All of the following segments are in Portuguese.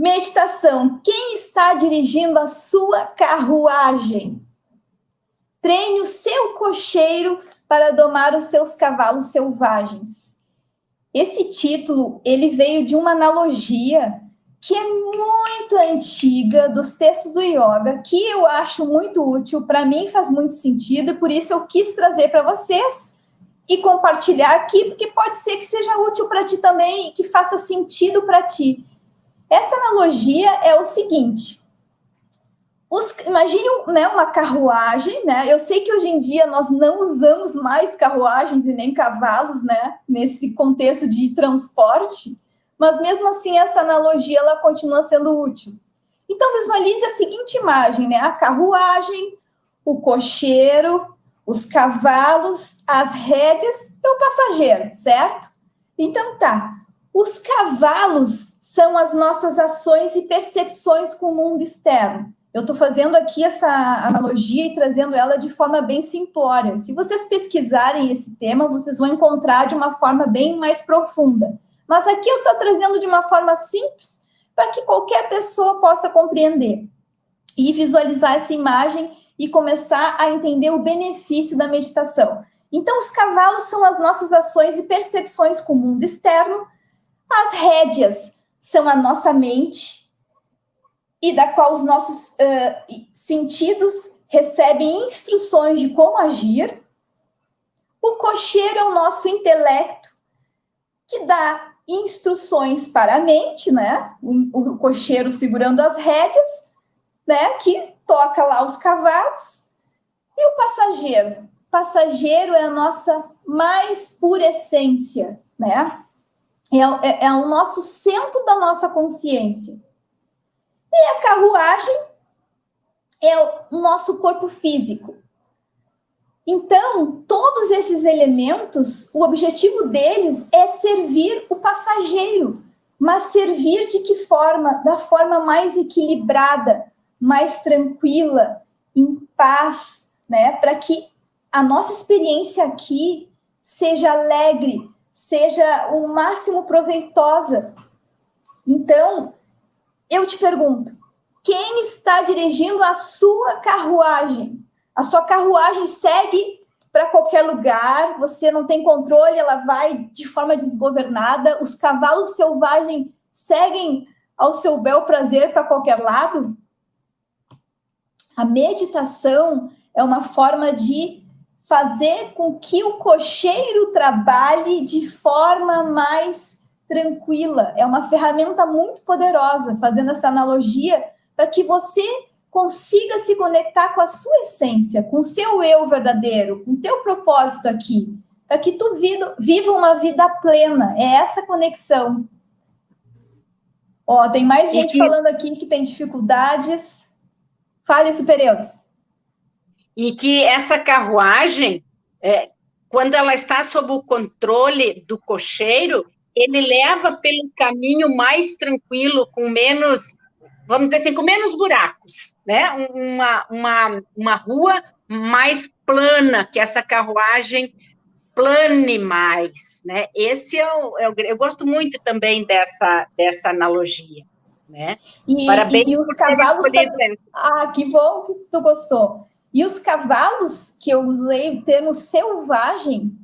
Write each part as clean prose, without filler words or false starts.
Meditação. Quem está dirigindo a sua carruagem? Treine o seu cocheiro para domar os seus cavalos selvagens. Esse título, ele veio de uma analogia que é muito antiga dos textos do yoga, que eu acho muito útil, para mim faz muito sentido, e por isso eu quis trazer para vocês e compartilhar aqui, porque pode ser que seja útil para ti também e que faça sentido para ti. Essa analogia é o seguinte: imagine, né, uma carruagem, né? Eu sei que hoje em dia nós não usamos mais carruagens e nem cavalos, né, nesse contexto de transporte, mas mesmo assim essa analogia ela continua sendo útil. Então visualize a seguinte imagem, né? A carruagem, o cocheiro, os cavalos, as rédeas e o passageiro, certo? Então tá. Os cavalos são as nossas ações e percepções com o mundo externo. Eu estou fazendo aqui essa analogia e trazendo ela de forma bem simplória. Se vocês pesquisarem esse tema, vocês vão encontrar de uma forma bem mais profunda. Mas aqui eu estou trazendo de uma forma simples para que qualquer pessoa possa compreender e visualizar essa imagem e começar a entender o benefício da meditação. Então, os cavalos são as nossas ações e percepções com o mundo externo. As rédeas são a nossa mente, e da qual os nossos sentidos recebem instruções de como agir. O cocheiro é o nosso intelecto, que dá instruções para a mente, né? O cocheiro segurando as rédeas, né? Que toca lá os cavalos. E o passageiro? O passageiro é a nossa mais pura essência, né? É o nosso centro da nossa consciência. E a carruagem é o nosso corpo físico. Então, todos esses elementos, o objetivo deles é servir o passageiro, mas servir de que forma? Da forma mais equilibrada, mais tranquila, em paz, né? Para que a nossa experiência aqui seja alegre, seja o máximo proveitosa. Então, eu te pergunto, quem está dirigindo a sua carruagem? A sua carruagem segue para qualquer lugar, você não tem controle, ela vai de forma desgovernada, os cavalos selvagens seguem ao seu bel prazer para qualquer lado? A meditação é uma forma de fazer com que o cocheiro trabalhe de forma mais tranquila. É uma ferramenta muito poderosa, fazendo essa analogia, para que você consiga se conectar com a sua essência, com o seu eu verdadeiro, com o teu propósito aqui, para que tu viva uma vida plena. É essa conexão. Ó, tem mais gente falando aqui que tem dificuldades. Fale, Supereus. E que essa carruagem, quando ela está sob o controle do cocheiro, ele leva pelo caminho mais tranquilo, com menos, vamos dizer assim, com menos buracos, né? Uma rua mais plana, que essa carruagem plane mais, né? Esse eu gosto muito também dessa analogia, né? Parabéns e os cavalos também. Ah, que bom que tu gostou. E os cavalos, que eu usei o termo selvagem,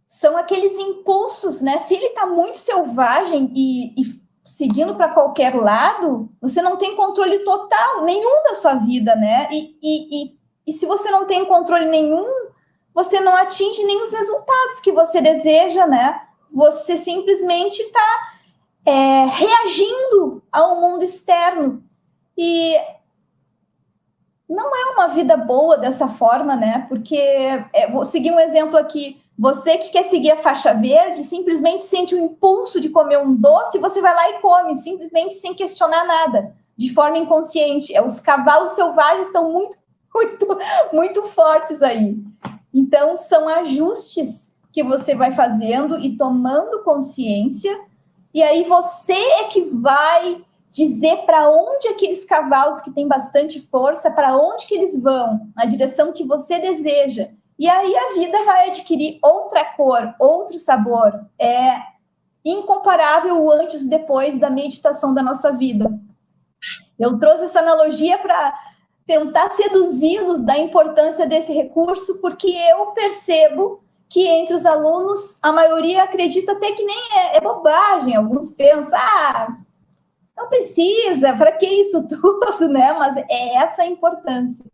são aqueles impulsos, né? Se ele está muito selvagem e seguindo para qualquer lado, você não tem controle total, nenhum da sua vida, né? E se você não tem controle nenhum, você não atinge nem os resultados que você deseja, né? Você simplesmente está reagindo ao mundo externo. E não é uma vida boa dessa forma, né? Porque, vou seguir um exemplo aqui, você que quer seguir a faixa verde, simplesmente sente o impulso de comer um doce, você vai lá e come, simplesmente sem questionar nada, de forma inconsciente. Os cavalos selvagens estão muito, muito, muito fortes aí. Então, são ajustes que você vai fazendo e tomando consciência, e aí você é que vai dizer para onde aqueles cavalos que têm bastante força, para onde que eles vão, na direção que você deseja. E aí a vida vai adquirir outra cor, outro sabor. incomparável o antes e depois da meditação da nossa vida. Eu trouxe essa analogia para tentar seduzi-los da importância desse recurso, porque eu percebo que entre os alunos, a maioria acredita até que nem é bobagem. Alguns pensam, não precisa, para que isso tudo, né? Mas é essa a importância.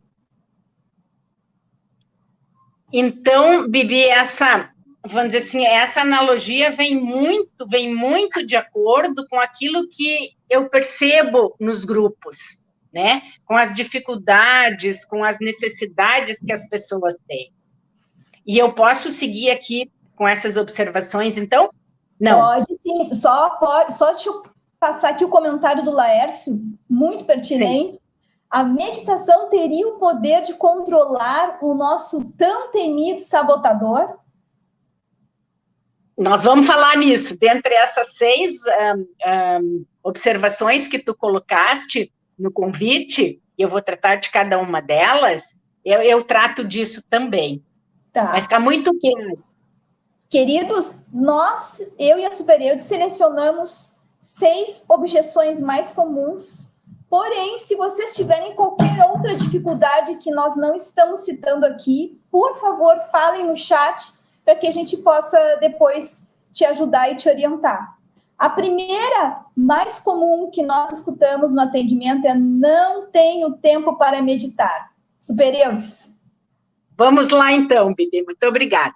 Então, Bibi, vamos dizer assim, essa analogia vem muito de acordo com aquilo que eu percebo nos grupos, né? Com as dificuldades, com as necessidades que as pessoas têm. E eu posso seguir aqui com essas observações, então? Não. Pode sim, só deixa eu passar aqui o comentário do Laércio, muito pertinente. Sim. A meditação teria o poder de controlar o nosso tão temido sabotador? Nós vamos falar nisso. Dentre essas 6 observações que tu colocaste no convite, eu vou tratar de cada uma delas, eu trato disso também. Tá. Vai ficar muito claro. Queridos, eu e a Supereude, selecionamos 6 objeções mais comuns. Porém, se vocês tiverem qualquer outra dificuldade que nós não estamos citando aqui, por favor, falem no chat para que a gente possa depois te ajudar e te orientar. A primeira, mais comum que nós escutamos no atendimento é: não tenho tempo para meditar. Supereudes. Vamos lá então, Bibi, muito obrigada.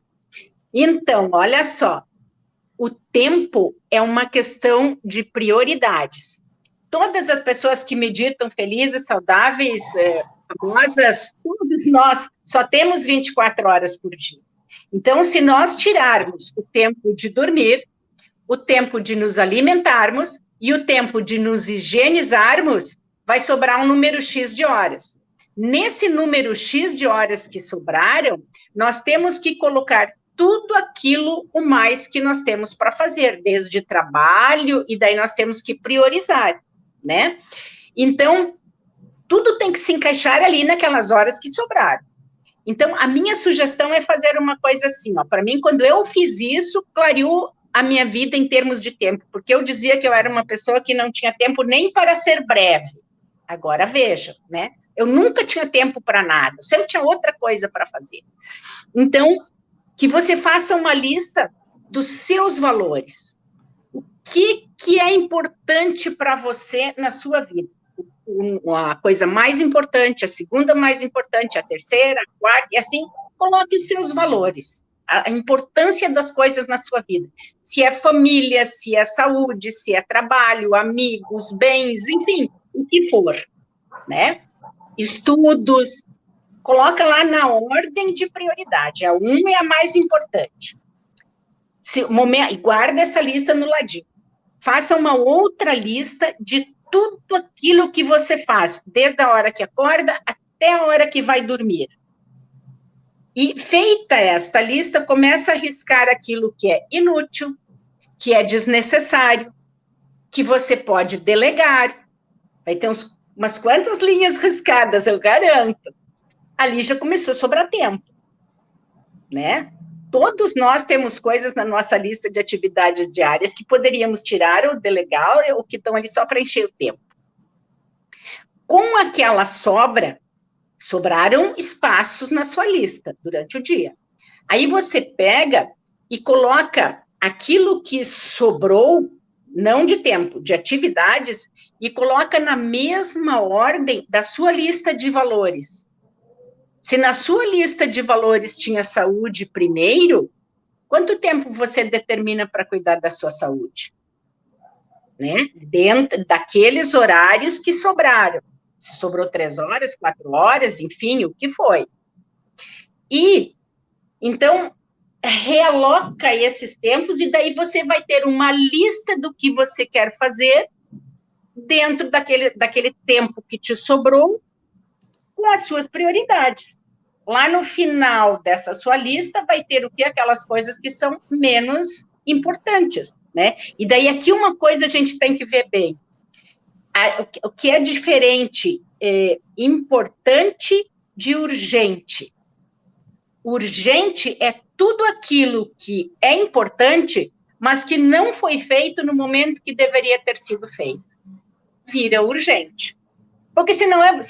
Então, olha só, o tempo é uma questão de prioridades. Todas as pessoas que meditam felizes, saudáveis, famosas, todos nós só temos 24 horas por dia. Então, se nós tirarmos o tempo de dormir, o tempo de nos alimentarmos e o tempo de nos higienizarmos, vai sobrar um número X de horas. Nesse número X de horas que sobraram, nós temos que colocar tudo aquilo o mais que nós temos para fazer, desde trabalho, e daí nós temos que priorizar, né? Então, tudo tem que se encaixar ali naquelas horas que sobraram. Então, a minha sugestão é fazer uma coisa assim, ó. Para mim, quando eu fiz isso, clareou a minha vida em termos de tempo, porque eu dizia que eu era uma pessoa que não tinha tempo nem para ser breve. Agora, veja, né? Eu nunca tinha tempo para nada, eu sempre tinha outra coisa para fazer. Então, que você faça uma lista dos seus valores. O que é importante para você na sua vida? A coisa mais importante, a segunda mais importante, a terceira, a quarta, e assim, coloque os seus valores. A importância das coisas na sua vida. Se é família, se é saúde, se é trabalho, amigos, bens, enfim, o que for, né? Estudos, coloca lá na ordem de prioridade. A 1 é a mais importante. E guarda essa lista no ladinho. Faça uma outra lista de tudo aquilo que você faz, desde a hora que acorda até a hora que vai dormir. E feita esta lista, começa a riscar aquilo que é inútil, que é desnecessário, que você pode delegar. Vai ter umas quantas linhas riscadas, eu garanto. Ali já começou a sobrar tempo, né? Todos nós temos coisas na nossa lista de atividades diárias que poderíamos tirar ou delegar, ou que estão ali só para encher o tempo. Com aquela sobraram espaços na sua lista durante o dia. Aí você pega e coloca aquilo que sobrou, não de tempo, de atividades, e coloca na mesma ordem da sua lista de valores. Se na sua lista de valores tinha saúde primeiro, quanto tempo você determina para cuidar da sua saúde? Né? Dentro daqueles horários que sobraram. Se sobrou 3 horas, 4 horas, enfim, o que foi. E, então, realoca esses tempos e daí você vai ter uma lista do que você quer fazer dentro daquele tempo que te sobrou, com as suas prioridades. Lá no final dessa sua lista vai ter o quê? Aquelas coisas que são menos importantes, né? E daí aqui uma coisa a gente tem que ver bem. O que é diferente, importante de urgente. Urgente é tudo aquilo que é importante, mas que não foi feito no momento que deveria ter sido feito. Vira urgente. Porque se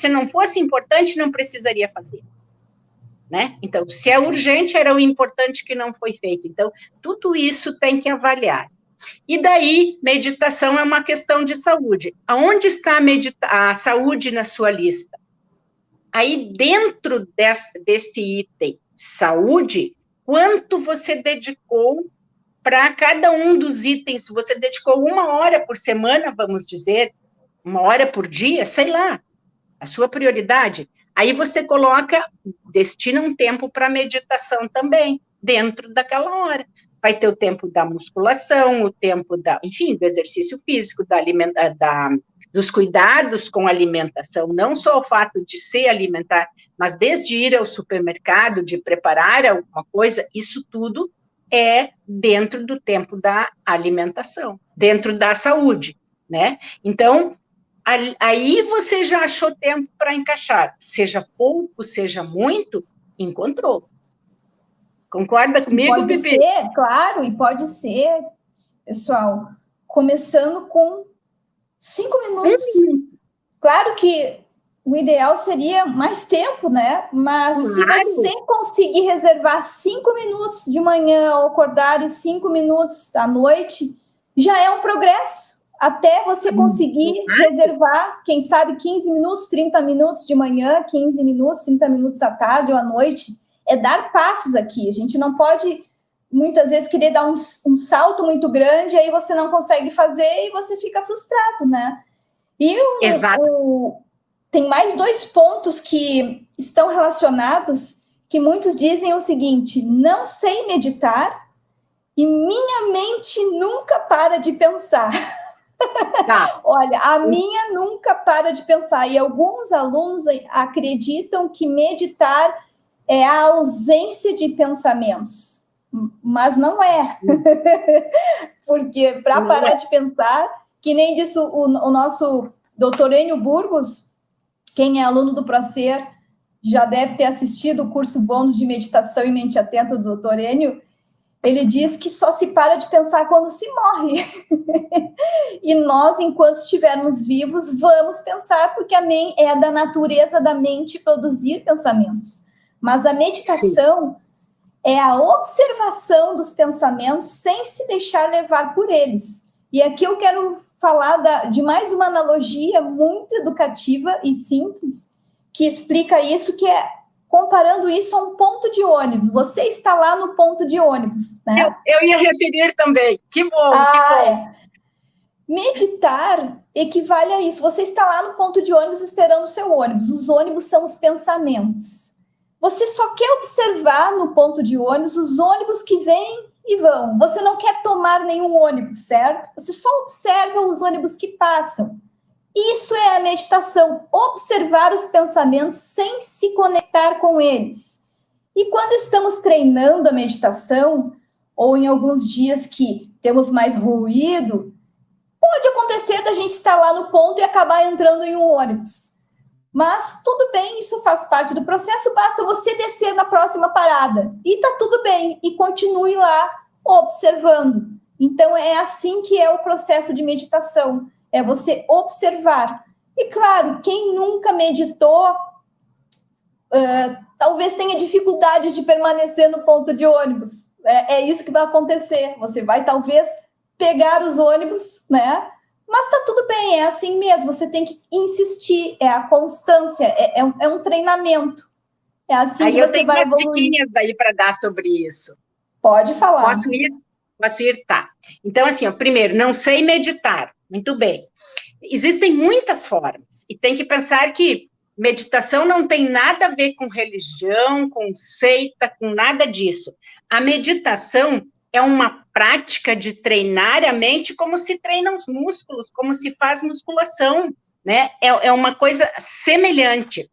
não fosse importante, não precisaria fazer. Né? Então, se é urgente, era o importante que não foi feito. Então, tudo isso tem que avaliar. E daí, meditação é uma questão de saúde. Aonde está a saúde na sua lista? Aí, dentro deste item, saúde, quanto você dedicou para cada um dos itens? Você dedicou 1 hora por semana, vamos dizer, 1 hora por dia, sei lá, a sua prioridade. Aí você destina um tempo para meditação também, dentro daquela hora. Vai ter o tempo da musculação, o tempo enfim, do exercício físico, dos cuidados com a alimentação, não só o fato de se alimentar, mas desde ir ao supermercado, de preparar alguma coisa, isso tudo é dentro do tempo da alimentação, dentro da saúde, né? Então, aí você já achou tempo para encaixar, seja pouco, seja muito, encontrou. Concorda comigo, pode Bibi? Ser, claro, e pode ser, pessoal, começando com 5 minutos. Claro que o ideal seria mais tempo, né? Mas claro. Se você conseguir reservar 5 minutos de manhã ou acordar e 5 minutos à noite, já é um progresso. Até você conseguir reservar, quem sabe, 15 minutos, 30 minutos de manhã, 15 minutos, 30 minutos à tarde ou à noite. É dar passos aqui. A gente não pode, muitas vezes, querer dar um salto muito grande, aí você não consegue fazer e você fica frustrado, né? E tem mais 2 pontos que estão relacionados, que muitos dizem o seguinte: não sei meditar e minha mente nunca para de pensar. Tá. Olha, a minha nunca para de pensar. E alguns alunos acreditam que meditar é a ausência de pensamentos, mas não é. Porque para parar de pensar, que nem disse o nosso doutor Enio Burgos, quem é aluno do Procer já deve ter assistido o curso bônus de meditação e mente atenta do doutor Enio. Ele diz que só se para de pensar quando se morre. E nós, enquanto estivermos vivos, vamos pensar, porque é da natureza da mente produzir pensamentos. Mas a meditação é a observação dos pensamentos sem se deixar levar por eles. E aqui eu quero falar de mais uma analogia muito educativa e simples, que explica isso, que é comparando isso a um ponto de ônibus. Você está lá no ponto de ônibus, né? Eu ia referir também. Que bom, que bom. É. Meditar equivale a isso. Você está lá no ponto de ônibus esperando o seu ônibus. Os ônibus são os pensamentos. Você só quer observar no ponto de ônibus os ônibus que vêm e vão. Você não quer tomar nenhum ônibus, certo? Você só observa os ônibus que passam. Isso é a meditação, observar os pensamentos sem se conectar com eles. E quando estamos treinando a meditação, ou em alguns dias que temos mais ruído, pode acontecer da gente estar lá no ponto e acabar entrando em um ônibus. Mas tudo bem, isso faz parte do processo, basta você descer na próxima parada. E tá tudo bem, e continue lá observando. Então, é assim que é o processo de meditação. É você observar. E, claro, quem nunca meditou, talvez tenha dificuldade de permanecer no ponto de ônibus. É isso que vai acontecer. Você vai, talvez, pegar os ônibus, né? Mas tá tudo bem, é assim mesmo. Você tem que insistir, é a constância, é um treinamento. É assim aí que você vai evoluir. Eu tenho umas diquinhas aí para dar sobre isso. Pode falar. Posso ir? Tá. Então, assim, primeiro, não sei meditar. Muito bem. Existem muitas formas. E tem que pensar que meditação não tem nada a ver com religião, com seita, com nada disso. A meditação é uma prática de treinar a mente como se treinam os músculos, como se faz musculação, né? É uma coisa semelhante.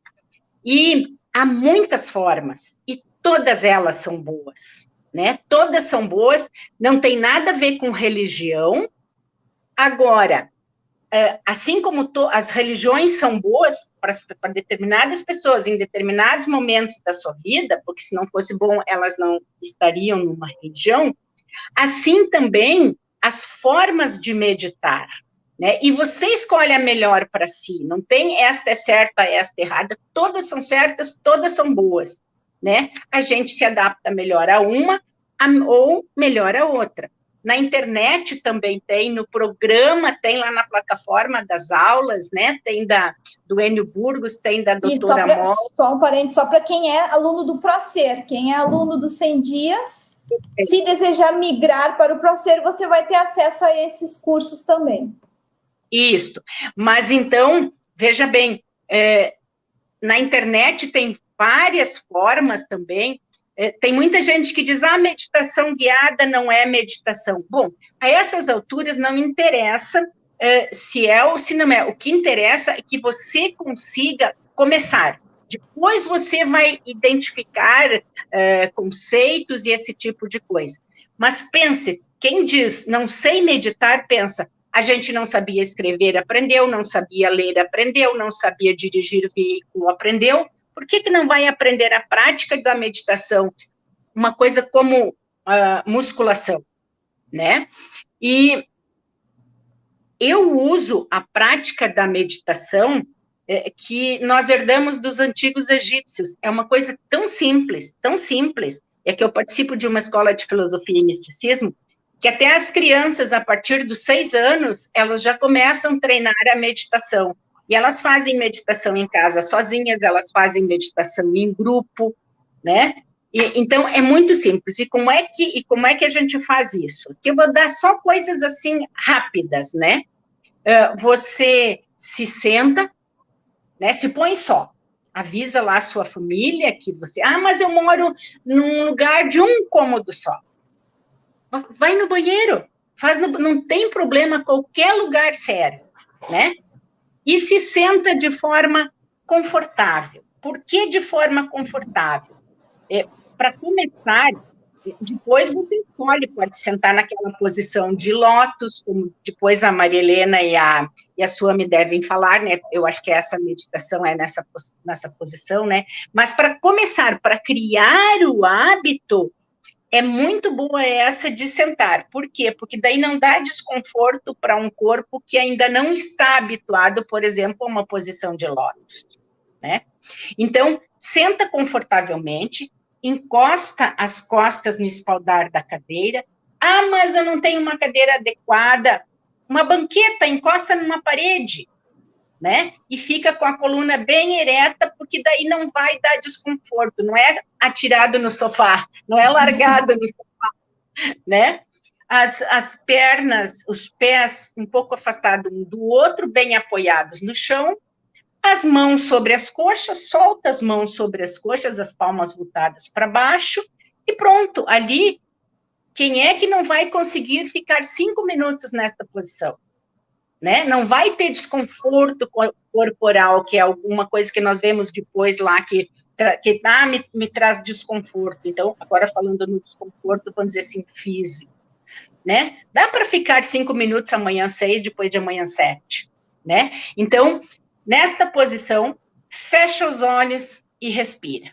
E há muitas formas, e todas elas são boas, né? Todas são boas, não tem nada a ver com religião. Agora, assim como as religiões são boas para determinadas pessoas, em determinados momentos da sua vida, porque se não fosse bom, elas não estariam numa religião, Assim também as formas de meditar, né? E você escolhe a melhor para si, não tem esta é certa, esta é errada, todas são certas, todas são boas, né? A gente se adapta melhor a uma ou melhor a outra. Na internet também tem, no programa, tem lá na plataforma das aulas, né? Tem do Enio Burgos, tem da doutora Moll. Só um parênteses, só para quem é aluno do ProSer, quem é aluno dos 100 dias, se desejar migrar para o ProSer, você vai ter acesso a esses cursos também. Isso, mas então, veja bem, na internet tem várias formas também, tem muita gente que diz, meditação guiada não é meditação. Bom, a essas alturas não interessa se é ou se não é, o que interessa é que você consiga começar, depois você vai identificar conceitos e esse tipo de coisa, mas pense, quem diz não sei meditar, pensa, a gente não sabia escrever, aprendeu, não sabia ler, aprendeu, não sabia dirigir veículo, aprendeu. Por que não vai aprender a prática da meditação? Uma coisa como musculação, né? E eu uso a prática da meditação que nós herdamos dos antigos egípcios. É uma coisa tão simples, é que eu participo de uma escola de filosofia e misticismo, que até as crianças, a partir dos 6 anos, elas já começam a treinar a meditação. E elas fazem meditação em casa sozinhas, elas fazem meditação em grupo, né? Então, é muito simples. E como é que a gente faz isso? Que eu vou dar só coisas, assim, rápidas, né? Você se senta, né? Se põe só. Avisa lá a sua família que você... mas eu moro num lugar de um cômodo só. Vai no banheiro, não tem problema, qualquer lugar serve, né? E se senta de forma confortável. Por que de forma confortável? Para começar, depois você escolhe, pode sentar naquela posição de lótus, como depois a Maria Helena e a Suami devem falar, né? Eu acho que essa meditação é nessa posição, né? Mas para começar, para criar o hábito, é muito boa essa de sentar. Por quê? Porque daí não dá desconforto para um corpo que ainda não está habituado, por exemplo, a uma posição de lótus, né? Então, senta confortavelmente, encosta as costas no espaldar da cadeira. Mas eu não tenho uma cadeira adequada. Uma banqueta, encosta numa parede, né? E fica com a coluna bem ereta, porque daí não vai dar desconforto, não é atirado no sofá, não é largado no sofá, né? As pernas, os pés um pouco afastados um do outro, bem apoiados no chão, as mãos sobre as coxas, solta as mãos sobre as coxas, as palmas voltadas para baixo, e pronto, ali, quem é que não vai conseguir ficar 5 minutos nessa posição? Né? Não vai ter desconforto corporal, que é alguma coisa que nós vemos depois lá, que me traz desconforto. Então, agora falando no desconforto, vamos dizer assim, físico, né? Dá para ficar 5 minutos amanhã 6, depois de amanhã 7, né? Então, nesta posição, fecha os olhos e respira,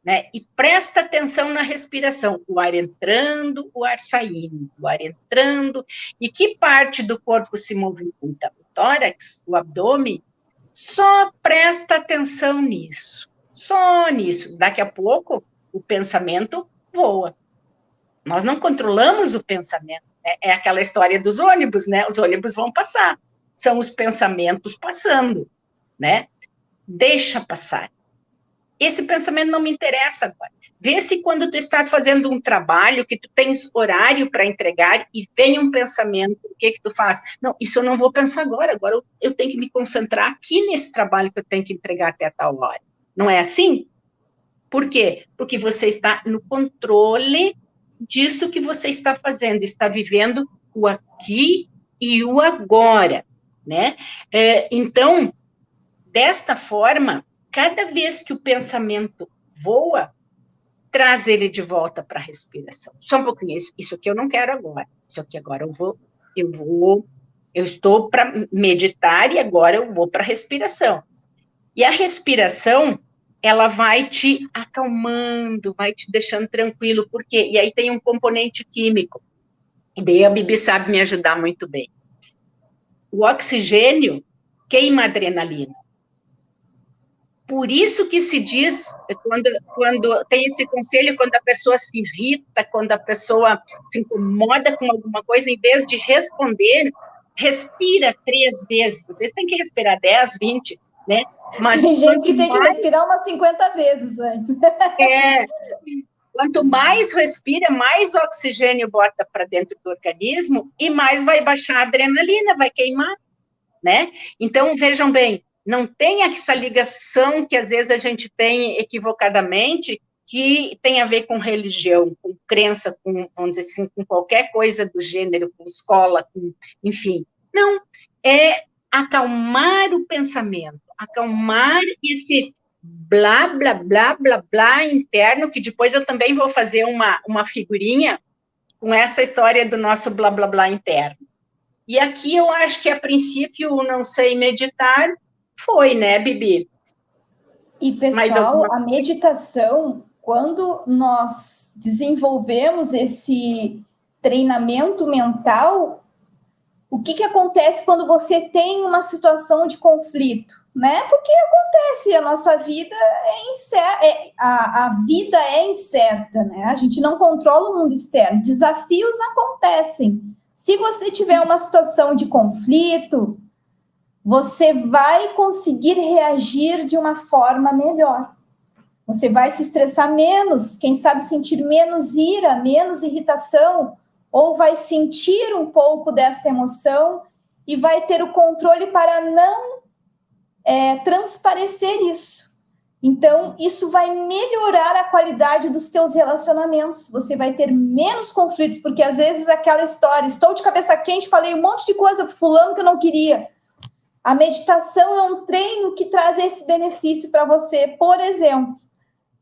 né? E presta atenção na respiração, o ar entrando, o ar saindo, o ar entrando, e que parte do corpo se movimenta? O tórax, o abdômen? Só presta atenção nisso, só nisso. Daqui a pouco, o pensamento voa. Nós não controlamos o pensamento, né? É aquela história dos ônibus, né? Os ônibus vão passar, são os pensamentos passando, né? Deixa passar. Esse pensamento não me interessa agora. Vê se quando tu estás fazendo um trabalho, que tu tens horário para entregar e vem um pensamento, o que tu faz? Não, isso eu não vou pensar agora eu tenho que me concentrar aqui nesse trabalho que eu tenho que entregar até tal hora. Não é assim? Por quê? Porque você está no controle disso que você está fazendo, está vivendo o aqui e o agora, né? Então, desta forma, cada vez que o pensamento voa, traz ele de volta para a respiração. Só um pouquinho, isso aqui eu não quero agora. Isso aqui agora eu estou para meditar e agora eu vou para a respiração. E a respiração, ela vai te acalmando, vai te deixando tranquilo, por quê? E aí tem um componente químico, e daí a Bibi sabe me ajudar muito bem. O oxigênio queima a adrenalina. Por isso que se diz, quando tem esse conselho, quando a pessoa se irrita, quando a pessoa se incomoda com alguma coisa, em vez de responder, respira 3 vezes. Vocês têm que respirar 10, 20, né? Mas Tem gente que tem que respirar umas 50 vezes antes. é, quanto mais respira, mais oxigênio bota para dentro do organismo e mais vai baixar a adrenalina, vai queimar, né? Então, vejam bem, não tem essa ligação que às vezes a gente tem equivocadamente, que tem a ver com religião, com crença, com, vamos dizer assim, com qualquer coisa do gênero, com escola, com, enfim. Não, é acalmar o pensamento, acalmar esse blá, blá, blá, blá, blá interno, que depois eu também vou fazer uma figurinha com essa história do nosso blá, blá, blá interno. E aqui eu acho que, a princípio, o não sei meditar foi, né, Bibi? E, Mais pessoal, alguma a meditação, quando nós desenvolvemos esse treinamento mental, o que acontece quando você tem uma situação de conflito, né? Porque acontece, a nossa vida é incerta, a vida é incerta, né? A gente não controla o mundo externo, desafios acontecem. Se você tiver uma situação de conflito, você vai conseguir reagir de uma forma melhor. Você vai se estressar menos, quem sabe sentir menos ira, menos irritação, ou vai sentir um pouco desta emoção e vai ter o controle para não transparecer isso. Então, isso vai melhorar a qualidade dos teus relacionamentos. Você vai ter menos conflitos, porque às vezes aquela história, estou de cabeça quente, falei um monte de coisa para fulano que eu não queria. A meditação é um treino que traz esse benefício para você. Por exemplo,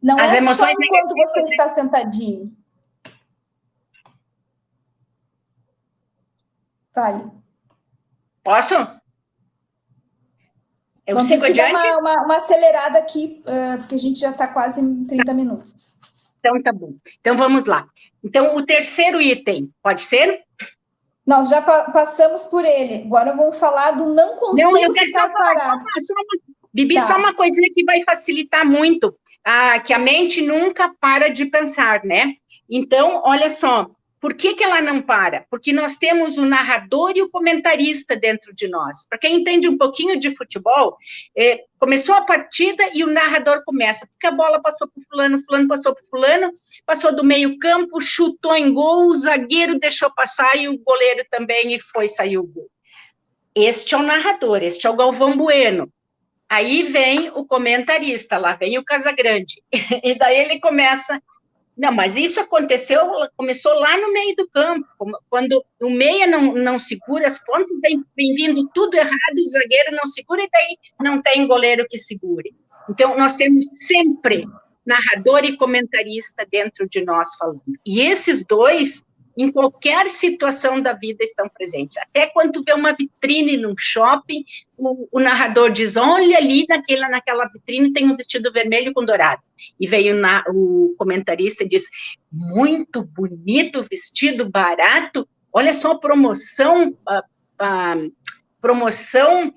não As é emoções só enquanto você está sentadinho. Fale. Posso? Eu Vamos ter sigo que dar adiante? uma acelerada aqui, porque a gente já está quase em 30 minutos. Então, tá bom. Então, vamos lá. Então, o terceiro item, pode ser? Nós já passamos por ele. Agora vamos falar do não consigo Não, eu quero ficar só falar, parado. Bibi, Tá. só uma coisinha que vai facilitar muito, que a mente nunca para de pensar, né? Então, olha só, por que ela não para? Porque nós temos o narrador e o comentarista dentro de nós. Para quem entende um pouquinho de futebol, começou a partida e o narrador começa, porque a bola passou por fulano, fulano passou por fulano, passou do meio campo, chutou em gol, o zagueiro deixou passar e o goleiro também, e saiu o gol. Este é o narrador, este é o Galvão Bueno. Aí vem o comentarista, lá vem o Casagrande. E daí ele começa... Não, mas isso começou lá no meio do campo, quando o meia não segura as pontas, vem vindo tudo errado, o zagueiro não segura, e daí não tem goleiro que segure. Então, nós temos sempre narrador e comentarista dentro de nós falando. E esses dois, em qualquer situação da vida, estão presentes. Até quando tu vê uma vitrine num shopping, o narrador diz, olha ali naquela vitrine tem um vestido vermelho com dourado. E veio o comentarista e diz, muito bonito vestido, barato, olha só a promoção, promoção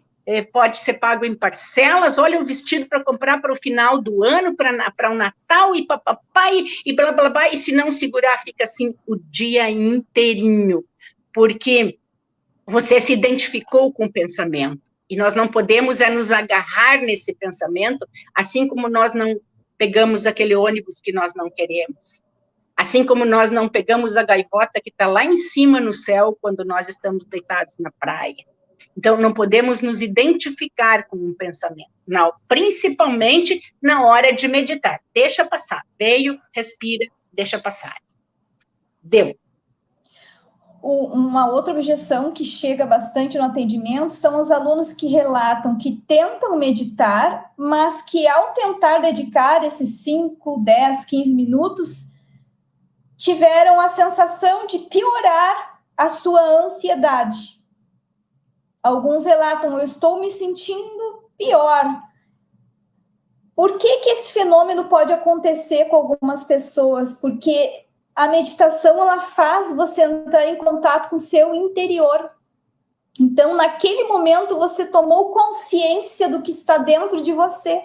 pode ser pago em parcelas, olha o vestido para comprar para o final do ano, para o Natal, e papai, e blá, blá, blá, e se não segurar, fica assim o dia inteirinho, porque você se identificou com o pensamento, e nós não podemos nos agarrar nesse pensamento, assim como nós não pegamos aquele ônibus que nós não queremos, assim como nós não pegamos a gaivota que está lá em cima no céu, quando nós estamos deitados na praia. Então, não podemos nos identificar com um pensamento, não, principalmente na hora de meditar. Deixa passar, veio, respira, deixa passar. Deu. Uma outra objeção que chega bastante no atendimento são os alunos que relatam que tentam meditar, mas que ao tentar dedicar esses 5, 10, 15 minutos, tiveram a sensação de piorar a sua ansiedade. Alguns relatam, eu estou me sentindo pior. Por que esse fenômeno pode acontecer com algumas pessoas? Porque a meditação, ela faz você entrar em contato com o seu interior. Então, naquele momento, você tomou consciência do que está dentro de você.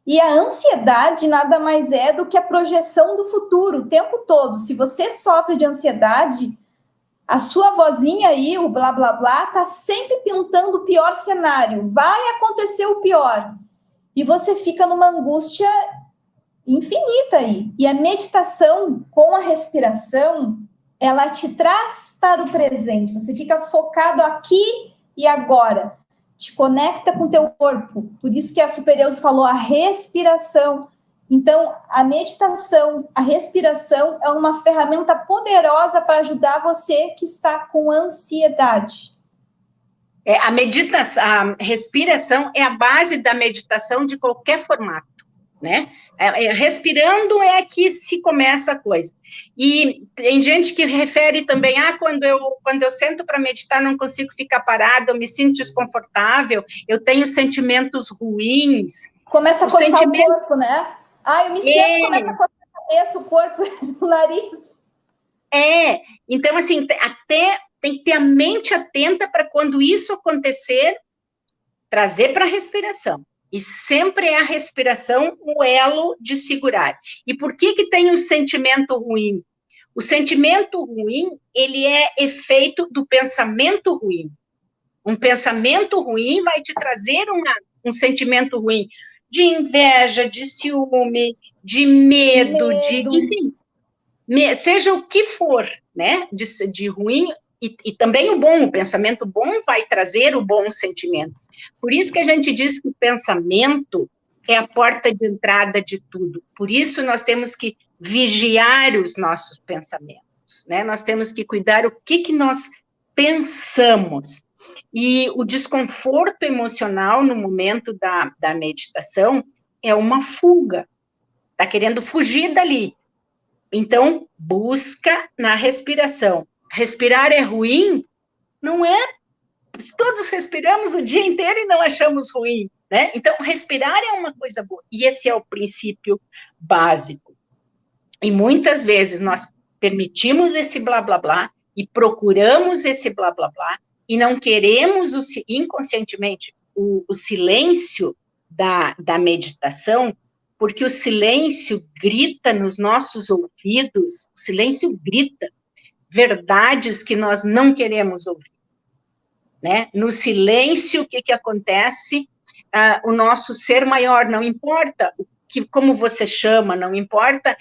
E a ansiedade nada mais é do que a projeção do futuro o tempo todo. Se você sofre de ansiedade, a sua vozinha aí, o blá, blá, blá, está sempre pintando o pior cenário. Vai acontecer o pior. E você fica numa angústia infinita aí. E a meditação com a respiração, ela te traz para o presente. Você fica focado aqui e agora. Te conecta com o teu corpo. Por isso que a Supereus falou a respiração. Então, a meditação, a respiração é uma ferramenta poderosa para ajudar você que está com ansiedade. A respiração é a base da meditação de qualquer formato, né? Respirando é que se começa a coisa. E tem gente que refere também, quando eu sento para meditar, não consigo ficar parada, eu me sinto desconfortável, eu tenho sentimentos ruins. Começa a coçar o corpo, né? Eu me sento, começa a coçar a cabeça, o corpo, o nariz. Então, assim, até tem que ter a mente atenta para quando isso acontecer, trazer para a respiração. E sempre é a respiração o elo de segurar. E por que tem um sentimento ruim? O sentimento ruim, ele é efeito do pensamento ruim. Um pensamento ruim vai te trazer um sentimento ruim de inveja, de ciúme, de medo. Enfim, seja o que for, né, de ruim, e também o pensamento bom vai trazer o bom sentimento. Por isso que a gente diz que o pensamento é a porta de entrada de tudo. Por isso nós temos que vigiar os nossos pensamentos, né? Nós temos que cuidar o que nós pensamos. E o desconforto emocional no momento da meditação é uma fuga. Está querendo fugir dali. Então, busca na respiração. Respirar é ruim? Não é. Todos respiramos o dia inteiro e não achamos ruim, né? Então, respirar é uma coisa boa. E esse é o princípio básico. E muitas vezes nós permitimos esse blá, blá, blá e procuramos esse blá, blá, blá e não queremos inconscientemente o silêncio da meditação, porque o silêncio grita nos nossos ouvidos, o silêncio grita verdades que nós não queremos ouvir, né? No silêncio, o que acontece? O nosso ser maior, não importa como você chama, não importa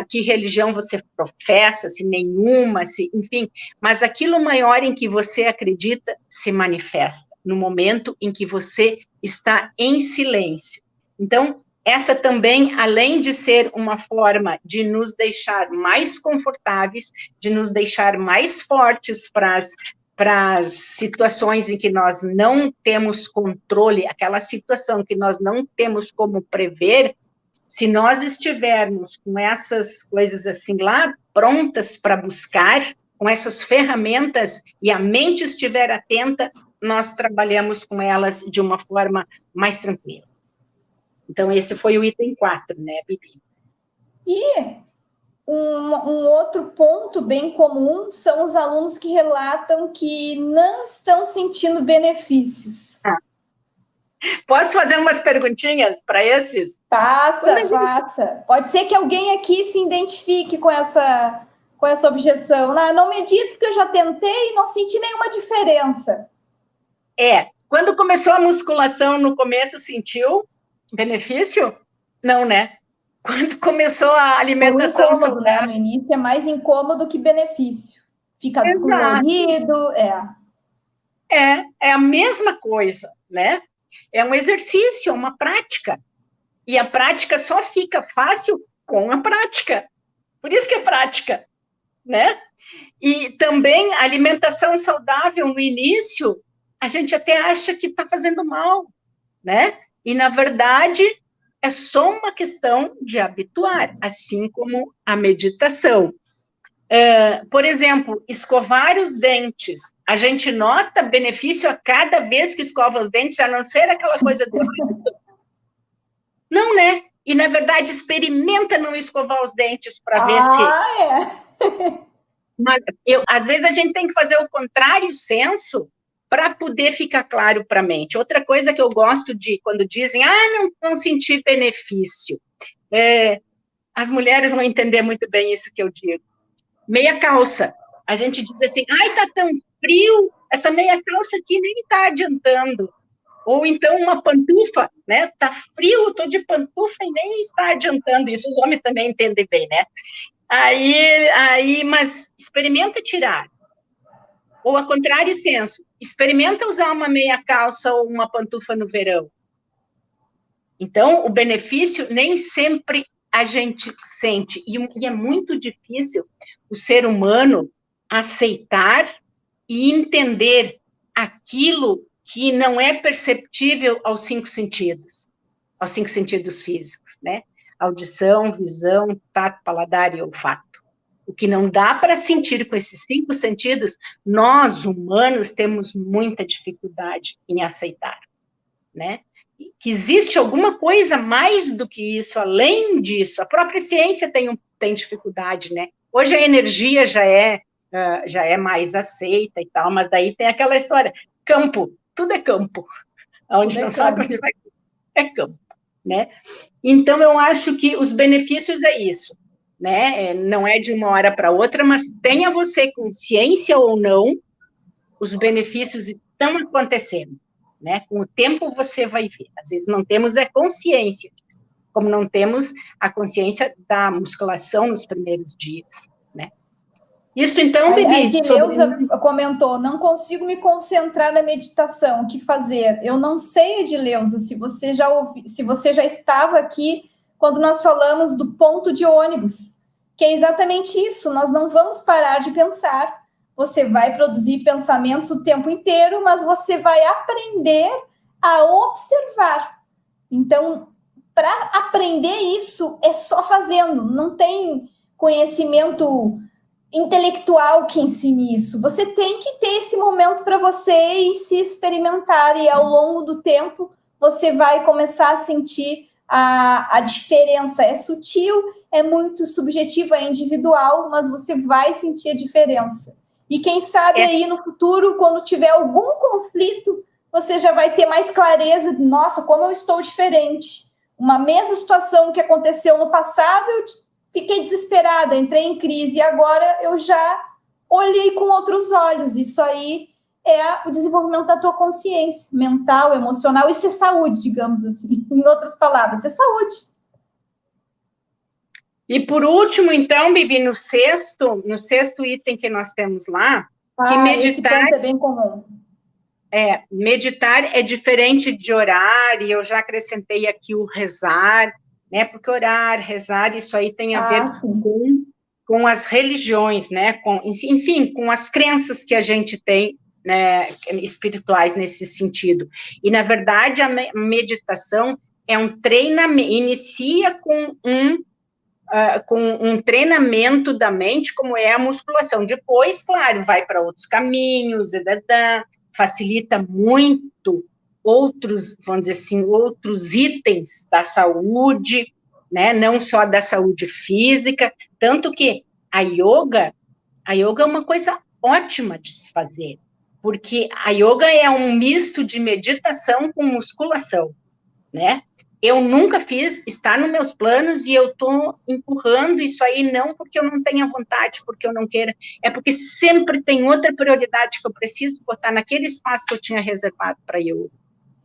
que religião você professa, se nenhuma, enfim, mas aquilo maior em que você acredita se manifesta no momento em que você está em silêncio. Então, essa também, além de ser uma forma de nos deixar mais confortáveis, de nos deixar mais fortes para as situações em que nós não temos controle, aquela situação que nós não temos como prever, se nós estivermos com essas coisas assim lá, prontas para buscar, com essas ferramentas, e a mente estiver atenta, nós trabalhamos com elas de uma forma mais tranquila. Então, esse foi o item 4, né, Bibi? E um outro ponto bem comum são os alunos que relatam que não estão sentindo benefícios. Posso fazer umas perguntinhas para esses? Faça. Pode ser que alguém aqui se identifique com essa objeção. Não medito porque eu já tentei e não senti nenhuma diferença. Quando começou a musculação, no começo sentiu benefício? Não, né? Quando começou a alimentação incômodo, né? No início é mais incômodo que benefício. Fica dolorido, É a mesma coisa, né? É um exercício, uma prática. E a prática só fica fácil com a prática. Por isso que é prática, né? E também a alimentação saudável no início, a gente até acha que está fazendo mal, né? E, na verdade, é só uma questão de habituar, assim como a meditação. Por exemplo, escovar os dentes. A gente nota benefício a cada vez que escova os dentes, a não ser aquela coisa do... Não, né? E, na verdade, experimenta não escovar os dentes para ver se... É. Mas às vezes a gente tem que fazer o contrário senso para poder ficar claro para a mente. Outra coisa que eu gosto de, quando dizem, não senti benefício. As mulheres vão entender muito bem isso que eu digo. Meia calça. A gente diz assim, tá tão frio, essa meia calça aqui nem está adiantando. Ou então uma pantufa, né? Tá frio, eu tô de pantufa e nem está adiantando. Isso os homens também entendem bem, né? Mas experimenta tirar. Ou, a contrário senso, experimenta usar uma meia calça ou uma pantufa no verão. Então, o benefício nem sempre a gente sente. E é muito difícil o ser humano aceitar e entender aquilo que não é perceptível aos 5 sentidos físicos, né? Audição, visão, tato, paladar e olfato. O que não dá para sentir com esses 5 sentidos, nós, humanos, temos muita dificuldade em aceitar, né? Que existe alguma coisa mais do que isso, além disso. A própria ciência tem dificuldade, né? Hoje a energia já é mais aceita e tal, mas daí tem aquela história, campo, tudo é campo. Onde não sabe onde vai, é campo, né? Então, eu acho que os benefícios é isso, né? Não é de uma hora para outra, mas tenha você consciência ou não, os benefícios estão acontecendo, né? Com o tempo você vai ver. Às vezes não temos a consciência, como não temos a consciência da musculação nos primeiros dias, né? Isso então, Bibi... A Edileuza comentou, não consigo me concentrar na meditação, o que fazer? Eu não sei, Edileuza, se você já estava aqui quando nós falamos do ponto de ônibus, que é exatamente isso, nós não vamos parar de pensar. Você vai produzir pensamentos o tempo inteiro, mas você vai aprender a observar. Então, para aprender isso, é só fazendo, não tem conhecimento intelectual que ensine isso. Você tem que ter esse momento para você e se experimentar, e ao longo do tempo você vai começar a sentir a diferença. É sutil, é muito subjetivo, é individual, mas você vai sentir a diferença. E quem sabe aí no futuro, quando tiver algum conflito, você já vai ter mais clareza. Nossa, como eu estou diferente. Uma mesma situação que aconteceu no passado, eu fiquei desesperada, entrei em crise, e agora eu já olhei com outros olhos. Isso aí é o desenvolvimento da tua consciência mental, emocional. Isso é saúde, digamos assim. Em outras palavras, é saúde. E por último, então, Bibi, no sexto item que nós temos lá, que meditar... Esse ponto é bem comum. Meditar é diferente de orar, e eu já acrescentei aqui o rezar, né? Porque orar, rezar, isso aí tem a ver com as religiões, né? Enfim, com as crenças que a gente tem, né, espirituais nesse sentido. E, na verdade, a meditação é um treinamento, inicia com um treinamento da mente, como é a musculação. Depois, claro, vai para outros caminhos, facilita muito outros, vamos dizer assim, outros itens da saúde, né? Não só da saúde física, tanto que a yoga é uma coisa ótima de se fazer, porque a yoga é um misto de meditação com musculação, né? Eu nunca fiz, está nos meus planos, e eu estou empurrando isso aí, não porque eu não tenha vontade, porque eu não queira, é porque sempre tem outra prioridade que eu preciso botar naquele espaço que eu tinha reservado para yoga,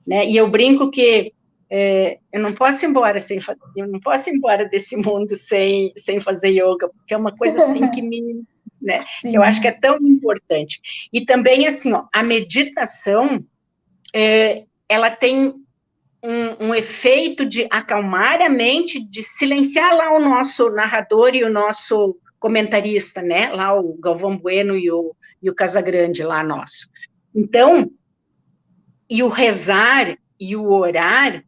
né? E eu brinco que eu não posso ir embora desse mundo sem fazer yoga, porque é uma coisa assim que né? Eu acho que é tão importante. E também, assim, a meditação, ela tem um efeito de acalmar a mente, de silenciar lá o nosso narrador e o nosso comentarista, né? Lá o Galvão Bueno e o Casagrande lá nosso. Então, e o rezar e o orar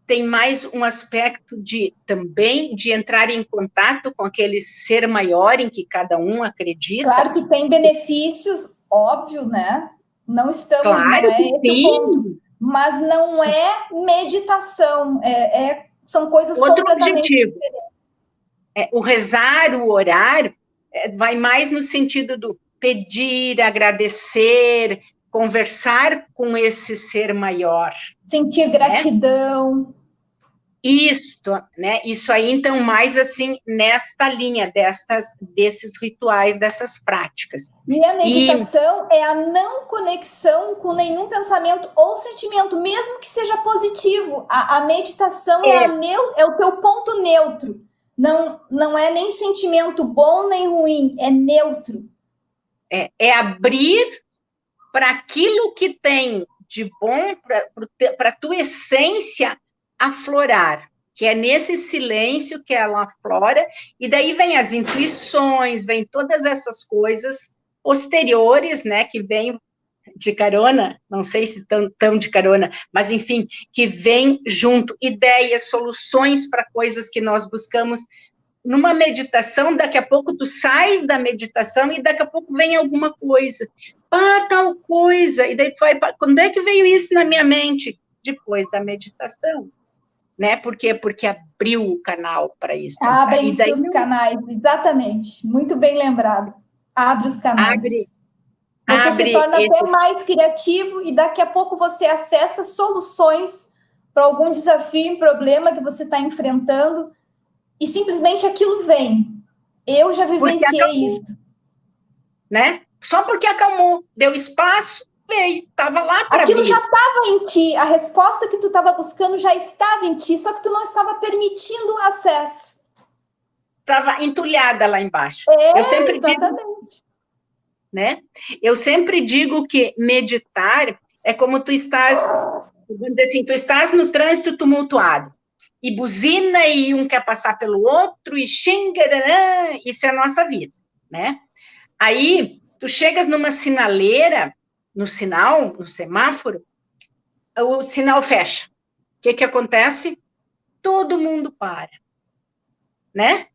tem mais um aspecto também de entrar em contato com aquele ser maior em que cada um acredita. Claro que tem benefícios, óbvio, né? Não estamos, claro, não é esse o ponto. Mas não é meditação, é São coisas Outro completamente objetivo. diferentes. O rezar, o orar, vai mais no sentido do pedir, agradecer, conversar com esse ser maior. Sentir gratidão. Isso aí, então, mais assim, nesta linha desses rituais, dessas práticas. E a meditação é a não conexão com nenhum pensamento ou sentimento, mesmo que seja positivo. A meditação é o teu ponto neutro. Não é nem sentimento bom nem ruim, é neutro. É abrir para aquilo que tem de bom, para a tua essência aflorar, que é nesse silêncio que ela aflora, e daí vem as intuições, vem todas essas coisas posteriores, né, que vem de carona, não sei se tão de carona, mas enfim, que vem junto, ideias, soluções para coisas que nós buscamos numa meditação. Daqui a pouco tu sais da meditação e daqui a pouco vem alguma coisa. Tal coisa. E daí tu vai, quando é que veio isso na minha mente? Depois da meditação. Né? Por quê? Porque abriu o canal para isso. Abrem-se os canais, exatamente. Muito bem lembrado. Abre os canais. Você se torna até mais criativo e daqui a pouco você acessa soluções para algum desafio, problema que você está enfrentando e simplesmente aquilo vem. Eu já vivenciei isso. Né? Só porque acalmou, deu espaço, veio, estava lá para aquilo vir. Já estava em ti, a resposta que tu estava buscando já estava em ti, só que tu não estava permitindo o acesso. Estava entulhada lá embaixo. Eu sempre exatamente. Digo, né? Eu sempre digo que meditar é como tu estás, vamos dizer assim, tu estás no trânsito tumultuado, e buzina, e um quer passar pelo outro, e xinga, isso é a nossa vida, né? Aí, tu chegas numa sinaleira, no semáforo, o sinal fecha. O que acontece? Todo mundo para, né?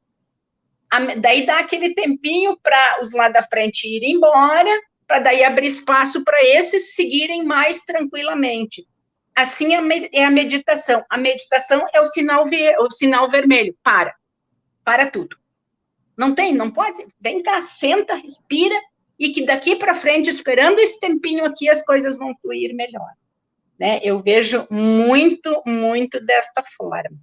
Daí dá aquele tempinho para os lá da frente irem embora, para daí abrir espaço para esses seguirem mais tranquilamente. Assim é a meditação. A meditação é o sinal vermelho. Para tudo. Não pode. Vem cá, senta, respira, e que daqui para frente, esperando esse tempinho aqui, as coisas vão fluir melhor. Né? Eu vejo muito, muito desta forma.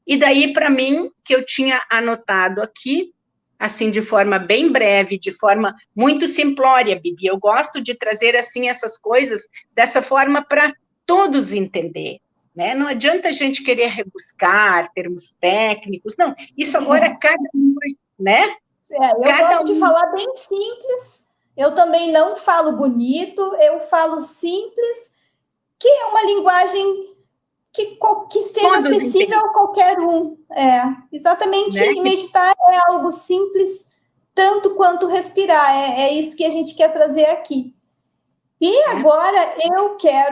E daí, para mim, que eu tinha anotado aqui, assim, de forma bem breve, de forma muito simplória, Bibi, eu gosto de trazer, assim, essas coisas dessa forma para todos entenderem, né? Não adianta a gente querer rebuscar termos técnicos, não, isso agora é cada um, né? Eu gosto de falar bem simples, eu também não falo bonito, eu falo simples, que é uma linguagem que esteja todos acessível a qualquer um. Exatamente, né? Meditar é algo simples, tanto quanto respirar, é isso que a gente quer trazer aqui. E agora eu quero